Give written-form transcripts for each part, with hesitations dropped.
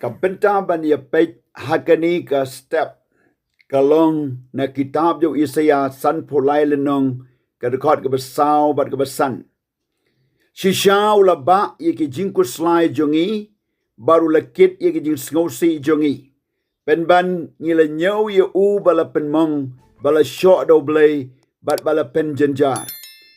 Kabenta ban ya pej hakani ka step kalong na kitab yo Isaiah san pulai lenong ka record ka basau bat ka basan. Shishaw la ba ye ki jingku slai jongi baru lakit ye ki jing sngosi jongi. Pen ban ngila nyau ye u bala penmong bala shok do blay bat bala pen jenjar.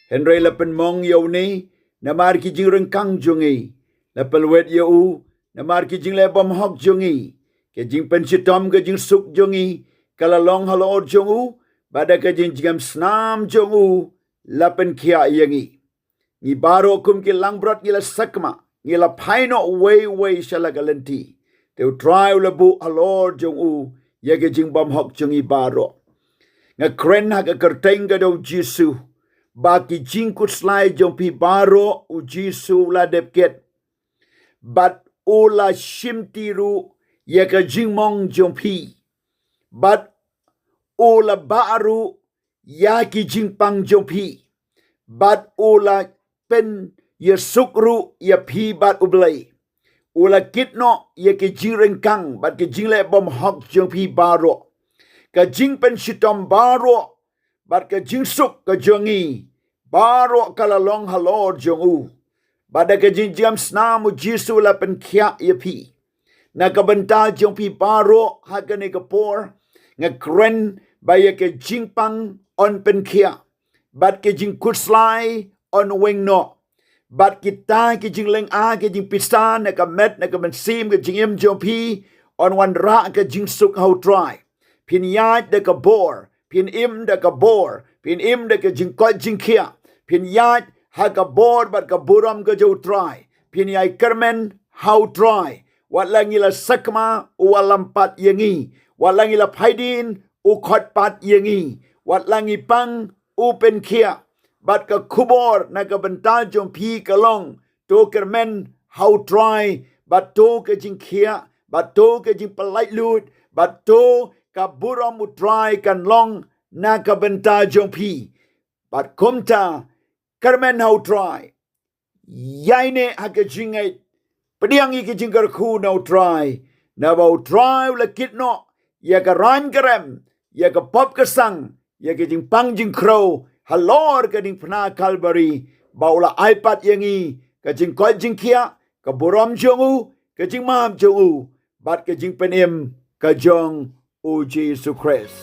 Henry la penmong yo ni namar ki jing rengkang jongi. La pelwet ye u namar ki jing le bom hok jongi. Ke jing pen sitom ke jing suk jongi. Kala long halo jongu bada ke jing jingam snam jongu la pen kia yengi. Ni baro kum ki langbrot ngila sakma ngila paino way shala galenti. Teu try labu alor jongu yage jing bom hok jongi baro. Nga kren ha ka kertenga do Jisu. Baki jing kuslai jong pi baro u Jisu la depket. Bat ula shimtiru yaka jing mong jong pi. Bat ula baru yaki jing pang jong pi. Bat ula pen ye sukru ye pi bat ublay. Ula kitno ye ke jing rengkang bat ke jing le bom hok jong pi baro. Ka jing pen shitom baro bat ke jing suk ke jongi. Baro kala long halor jong u. Bada ke jing jam snamu Jisu la pen kia ye pi. Na kabenta jong pi baro hakane ke por. Nga kren ba ye ke jing pang on pen kia. Bat ke jing kuslai on wing no. Bat kita ke jing leng a ke jing pisan na ka met na ka mensim ke jing im jong pi on wan ra ke jing suk how try. Pin yat de ka bor, pin im de ka bor, pin im de ka jing ko jing kia. Pin yat ha ka bor bat ka buram ka jo try. Pin yai kermen how try. Wat langi la sakma u walampat yengi. Wat langi la paidin u khot pat yengi. Wat langi pang u pen kia. Bat ka kubor na ka benta jong pi kalong. To kermen how try. Bat to ka jing kia. Bat to ka jing palait lut. Bat to ka buram u try kan long na ka benta jong pi. Bat kumta kermen how try. Yaine haka jingay. Padiang iki jingkar ku na try. Na bau try la kitno. Ya ka ran kerem. Ya ka pop kesang. Ya ka jing pang jing crow. Halor ka ding pna Calvary. Bau la iPad yangi. Ka jing koi jing kia. Ka buram jongu. Ka jing mam jongu. Bat ka jing penim. Ka jong o Jesus Christ.